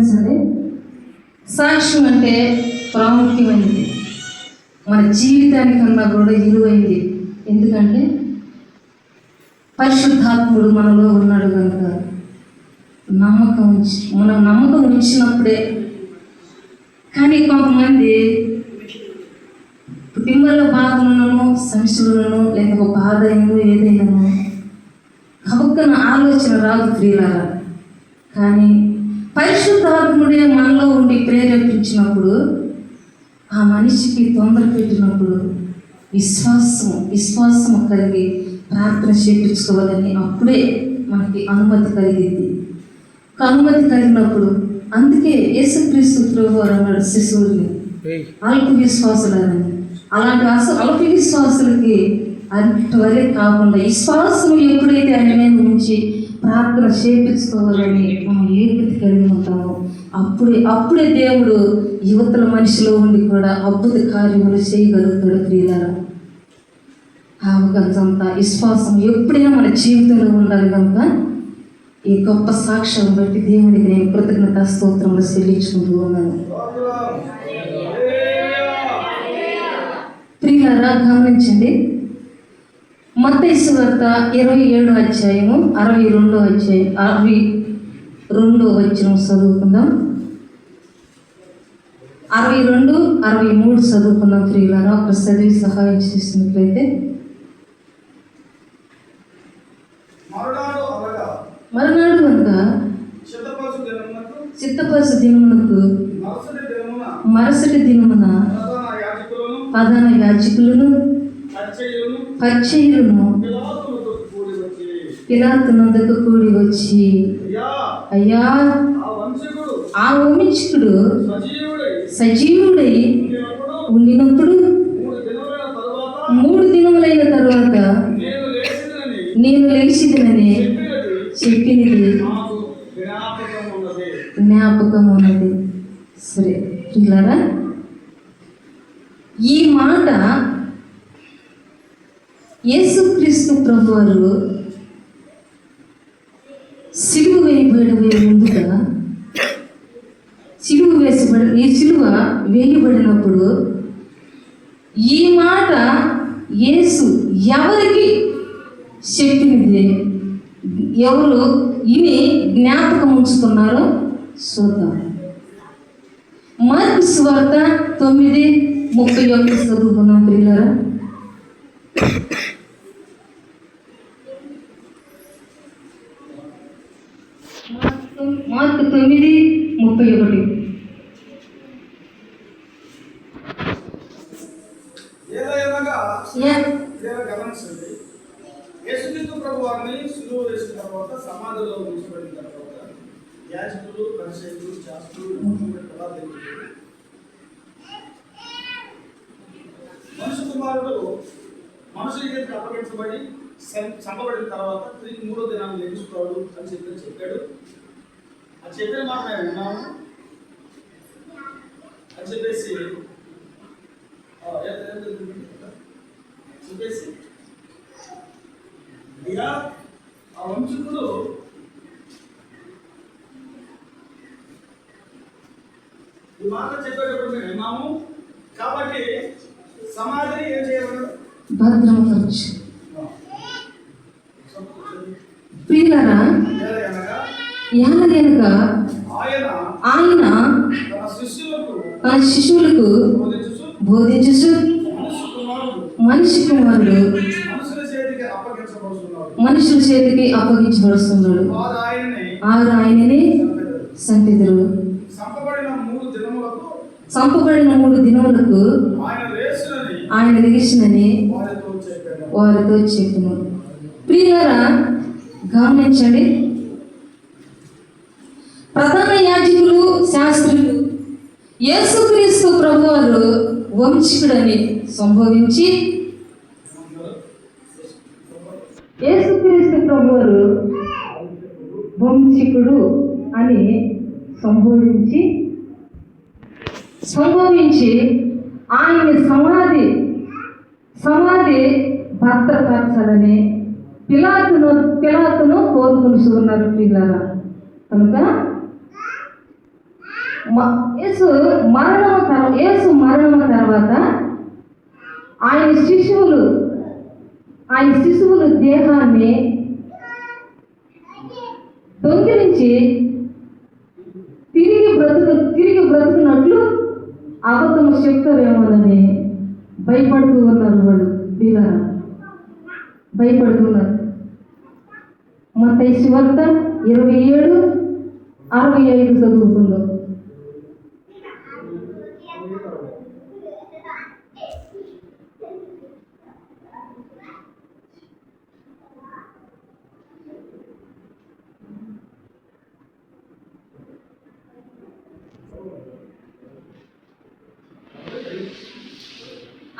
గమనించండి, సాక్ష్యం అంటే ప్రాముఖ్యమైనది, మన జీవితానికన్నా కూడా విలువైంది. ఎందుకంటే పరిశుద్ధాత్ముడు మనలో ఉన్నాడు కనుక మనం నమ్మకం ఉంచినప్పుడే. కానీ కొంతమంది కుటుంబంలో బాధలను, సమస్యలను, లేదా ఒక బాధ ఏదైనా కబుక్కన ఆలోచన రాదు ప్రియులారా. కానీ పరిశుద్ధాత్ముడే మనలో ఉండి ప్రేరేపించినప్పుడు, ఆ మనిషికి తొందర పెట్టినప్పుడు విశ్వాసం కలిగి ప్రార్థన చేయించుకోవాలని అప్పుడే మనకి అనుమతి కలిగింది. అనుమతి కలిగినప్పుడు అందుకే యేసుక్రీస్తు ప్రభువారు అన్నాడు శిశువుల్ని అల్ప విశ్వాసులని. అలాంటి అల్ప విశ్వాసులకి అంతవరే కాకుండా విశ్వాసం ఎప్పుడైతే ఆయన మీద ఉంచి ప్రార్థన చేయించుకోవాలని మనం ఏకతి కలిగి ఉంటామో అప్పుడే దేవుడు యువతల మనిషిలో ఉండి కూడా అద్భుత కార్యములు చేయగలుగుతాడు ప్రియులారా. అవగతంతా విశ్వాసం ఎప్పుడైనా మన జీవితంలో ఉండాలి కనుక ఈ గొప్ప సాక్ష్యం బట్టి దేవునికి నేను కృతజ్ఞతా స్తోత్రములు చెల్లించుకుంటూ ఉన్నాను. ప్రియులారా గమనించండి, మత్తయి సువార్త 27వ అధ్యాయము 62వ వచనం చదువుకుందాం. 62, 63 చదువుకుందాం ప్రియులారా. ఒక చదివి సహాయం చేసినట్లయితే. మరునాడు కనుక చిత్తపరచు దినమునకు మరుసటి దినమున ప్రధాన యాజకులను పరిచయులను పిలాతు నొద్దకు కూడి వచ్చి, అయ్యా, ఆ వంశకుడు సజీవుడై ఉండినప్పుడు 3 దినములైన తరువాత నేను లేచిదనని చెప్పినది జ్ఞాపకం ఉన్నది. సరే పిల్లరా, ఈ మాట యేసుక్రీస్తు ప్రభువారు సిలువ ముందుగా ఈ సిలువ వేయబడినప్పుడు ఈ మాట యేసు ఎవరికి చెప్పినది, ఎవరు ఇని జ్ఞాపకం ఉంచుకున్నారో చూద్దాం. మార్కు సువార్త 9:31 చదువుకున్నాం ప్రియులారా. మార్కు 9:31. గమనించండి, యేసుక్రీస్తు ప్రభువారిని సిలువ వేసిన తర్వాత సమాధిలో ఉంచబడిన తర్వాత యాజకులు, పరిసయ్యులు, శాస్త్రులు మనుష్య కుమారుడు మనుషుల చేతికి అప్పగించబడి చంపబడిన తర్వాత తిరిగి 3వ దినాన్ని లెగుస్తాడు అని చెప్పాడు. అది చెప్పిన మాట మేము విన్నాము అని చెప్పేసి అయ్యా, ఆ వంశకుడు ఈ మాట చెప్పేటప్పుడు మేము విన్నాము. కాబట్టి సమాధిని ఏం చేయమన్నాడు? భద్రపరచు. ప్రియులారా, ఎలాగనగా ఆయన తన శిష్యులకు బోధించుచు మనిషి కుమారుడు మనుషుల చేతికి అప్పగించబడుతున్నాడు. ఆరు ఆయనని సంపిదురు. చంపబడిన 3 దినములకు ఆయన లేచినని వారితో చెప్పిన. ప్రియులారా గమనించండి, ప్రధాన యాజకులు, శాస్త్రులు యేసుక్రీస్తు ప్రభువారు వంశకుడని సంబోధించి, యేసుక్రీస్తు ప్రభువారు వంశకుడు అని సంబోధించి ఆయన సమాధి భద్రపరచాలని పిలాతును కోరుకుంటూ ఉన్నారు ప్రియులారా. కనుక యేసు మరణము తర్వాత ఆయన శిశువులు దేహాన్ని దొంగిలించి తిరిగి బ్రతుకున్నట్లు అబద్ధము చెప్తారేమోనని భయపడుతూ ఉన్నారు వాళ్ళు. వీళ్ళారా భయపడుతున్నారు. మత్తయి సువార్త 27:65 చదువుకుందాం.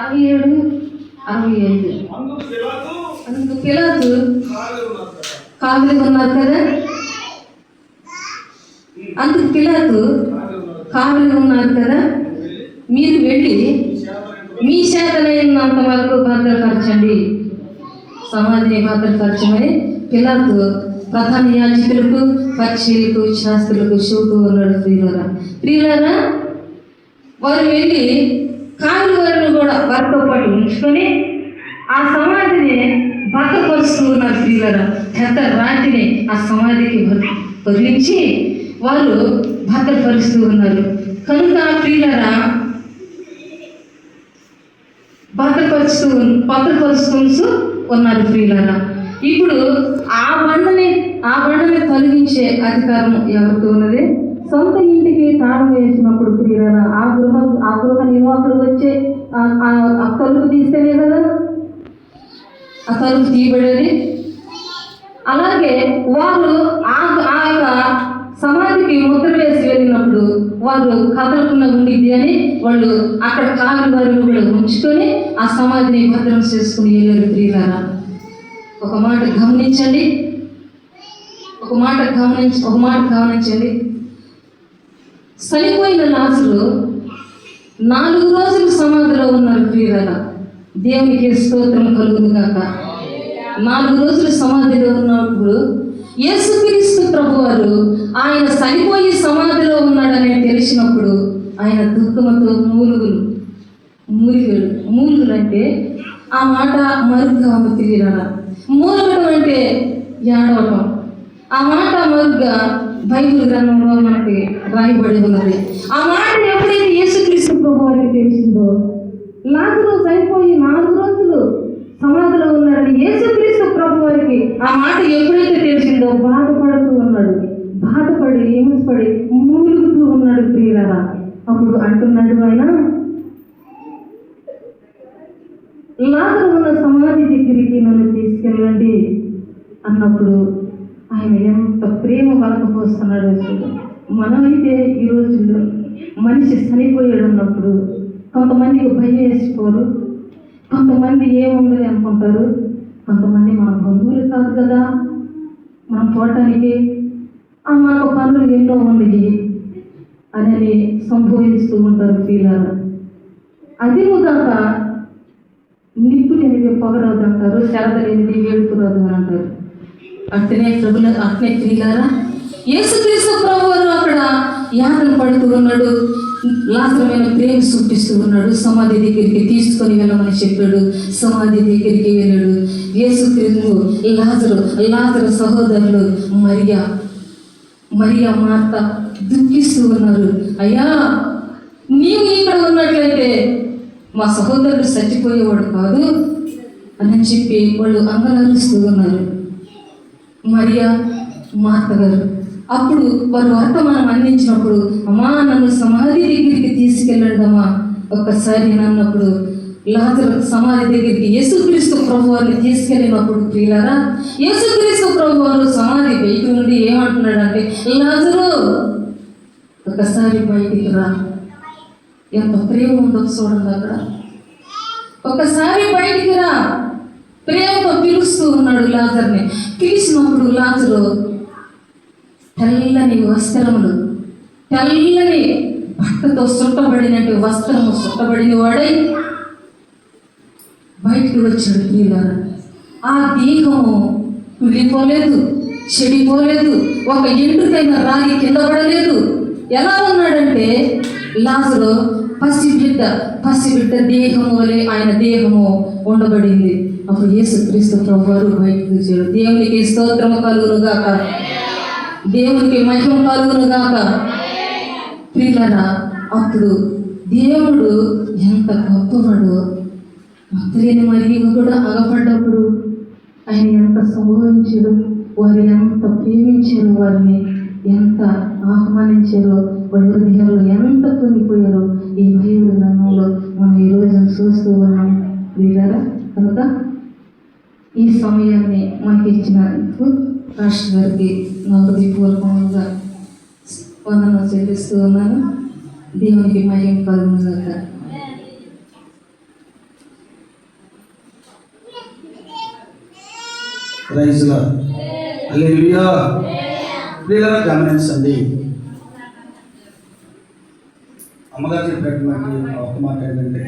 అరవై 65. అందుకు పిలాతు కావిలిగా ఉన్నారు కదా, అందుకు పిలాతు కావిలిగా ఉన్నారు కదా, మీరు వెళ్ళి మీ చేతనైనంత వరకు భద్రపరచండి, సమాధిని భద్రపరచమని పిలాతు ప్రధాన యాజకులకు, పరిచయులకు, శాస్త్రులకు చెబుతూ ఉన్నాడు. ప్రియులారా వారు వెళ్ళి కావిలి వారిని కూడా వారితో పాటు ఉంచుకొని ఆ సమాధిని భద్రపరుస్తూ ఉన్నారు. ప్రియులారా పెద్ద రాతిని ఆ సమాధికి వదిలించి వారు భద్రపరుస్తూ ఉన్నారు. కనుక ప్రియులారా భద్రపరుస్తూ ఉన్నారు. ప్రియులారా ఇప్పుడు ఆ బండని తొలగించే అధికారం ఎవరికి ఉన్నది? సొంత ఇంటికి తాళం వేసినప్పుడు ప్రియులారా ఆ గృహ నిర్వాహకుడు వచ్చే ఆ తలుపు తీస్తేనే కదా ఆ తలుపు తీయబడేది. అలాగే వారు ఆ యొక్క సమాధికి ముద్ర వేసి వెళ్ళినప్పుడు వారు కదలకుండా ఉండిద్ది అని వాళ్ళు అక్కడ కావిలి వారిని కూడా ఉంచుకొని ఆ సమాధిని భద్రం చేసుకుని వెళ్ళారు. ప్రియులారా ఒక మాట గమనించండి. చనిపోయిన లాజరు 4 రోజులు సమాధిలో ఉన్నారు. ప్రియులారా దేవునికి స్తోత్రం కలుగును గాక. 4 రోజులు సమాధిలో ఉన్నప్పుడు యేసుక్రీస్తు ప్రభువారు ఆయన చనిపోయి సమాధిలో ఉన్నాడని తెలిసినప్పుడు ఆయన దుఃఖంతో మూలుగులు అంటే ఆ మాట మరుగ్గా ఉంది. ప్రియులారా మూలగడం అంటే ఏడవటం. ఆ మాట మరుగ్గా బైబిల్ గ్రంథంలో మనకి రాయబడి ఉన్నది. ఆ మాట ఎప్పుడైతే యేసుక్రీస్తు ప్రభువారికి తెలిసిందో, లాజరు చనిపోయి 4 రోజులు సమాధిలో ఉన్నాడని యేసుక్రీస్తు ప్రభువారికి ఆ మాట ఎప్పుడైతే తెలిసిందో బాధపడుతూ ఉన్నాడు. బాధపడి ఏమపడి మూలుగుతూ ఉన్నాడు. ప్రియులారా అప్పుడు అంటున్నాడు ఆయన, లాజరు ఉన్న సమాధి దగ్గరికి నన్ను తీసుకెళ్ళండి అన్నప్పుడు ఆయన ఎంత ప్రేమ వలకపోస్తున్నాడో చూడు. మనమైతే ఈ రోజుల్లో మనిషి చనిపోయాడు అన్నప్పుడు కొంతమందికి భయం వేసిపోరు, కొంతమంది ఏముందని అనుకుంటారు, కొంతమంది మన బంధువులు కాదు కదా మనం పోవటానికి మనకు పనులు ఎన్నో ఉన్నాయి అని సంభవిస్తూ ఉంటారు. ప్రియులారా అది కాక నిప్పు లేనిది పొగరాదు అంటారు, శరద లేనిది వేడుకు రాదు అని అంటారు. అట్నే ప్రియులారా యేసుక్రీస్తు ప్రభువారు అక్కడ యాతన పడుతూ ఉన్నాడు. లాజరుమైన ప్రేమ చూపిస్తూ ఉన్నాడు. సమాధి దగ్గరికి తీసుకొని వెళ్ళమని చెప్పాడు. సమాధి దగ్గరికి వెళ్ళాడు. యేసుక్రీస్తు లాజరు సహోదరులు మరియా మార్త దుఃఖిస్తూ ఉన్నారు. అయ్యా నీవు ఇక్కడ ఉన్నట్లయితే మా సహోదరుడు చచ్చిపోయేవాడు కాదు అని చెప్పి వాళ్ళు అంగలారుస్తూ ఉన్నారు. మరియా మార్త గారు అప్పుడు వారు వర్తమానం అందించినప్పుడు, అమ్మా నన్ను సమాధి దగ్గరికి తీసుకెళ్ళండి అమ్మా ఒక్కసారి అన్నప్పుడు లాజరు సమాధి దగ్గరికి యేసుక్రీస్తు ప్రభువారిని తీసుకెళ్ళినప్పుడు ప్రియులారా యేసుక్రీస్తు ప్రభువారు సమాధి బయట నుండి ఏమంటున్నాడంటే, లాజరు ఒకసారి బయటికి రా. ఎంత ప్రేమ ఉందో చూడండి అక్కడ. ఒకసారి బయటికి రా, ప్రేమతో పిలుస్తూ ఉన్నాడు లాజర్ని. పిలిచినప్పుడు లాజరు తెల్లని వస్త్రములు, తెల్లని బట్టతో చుట్టబడినట్టు వస్త్రము చుట్టబడిన వాడై బయటికి వచ్చాడు. ప్రియులారా ఆ దేహము కుళ్ళిపోలేదు, చెడిపోలేదు, ఒక ఎంట్రుకైనా రాగి కింద పడలేదు. ఎలా ఉన్నాడంటే లాజరు పసిబిడ్డ దేహము వలె ఆయన దేహము ఉండబడింది. అప్పుడు యేసుక్రీస్తు ప్రభువారు బయటకు వచ్చాడు. దేవునికి స్తోత్రము కలుగును గాక, దేవునికి మహిమ కలుగును గాక. ప్రియులారా, అప్పుడు దేవుడు ఎంత గొప్పవాడు. భక్తులేని మరియు కూడా అగపడ్డప్పుడు ఆయన ఎంత సంభవించాడు, వారు ఎంత ప్రేమించారు, వారిని ఎంత ఆహ్వానించారో, వారి హృదయాల్లో ఎంత పొంగిపోయారో ఈ బైబిల్ గ్రంథంలో మనం ఈరోజు చూస్తూ ఉన్నాం. ప్రియులారా, కనుక ఈ సమయాన్ని మనకి ఇచ్చినందుకు రాష్ట్ర గారికి నా హృదయపూర్వకంగా వందనాలు చెల్లిస్తూ ఉన్నాను. దేవునికి మహిమ కలుగును గాక. Praise Lord. హల్లెలూయా. ప్రియులారా, గమనించండి. అమ్మగారు చెప్పినటువంటి ఒక మాట ఏంటంటే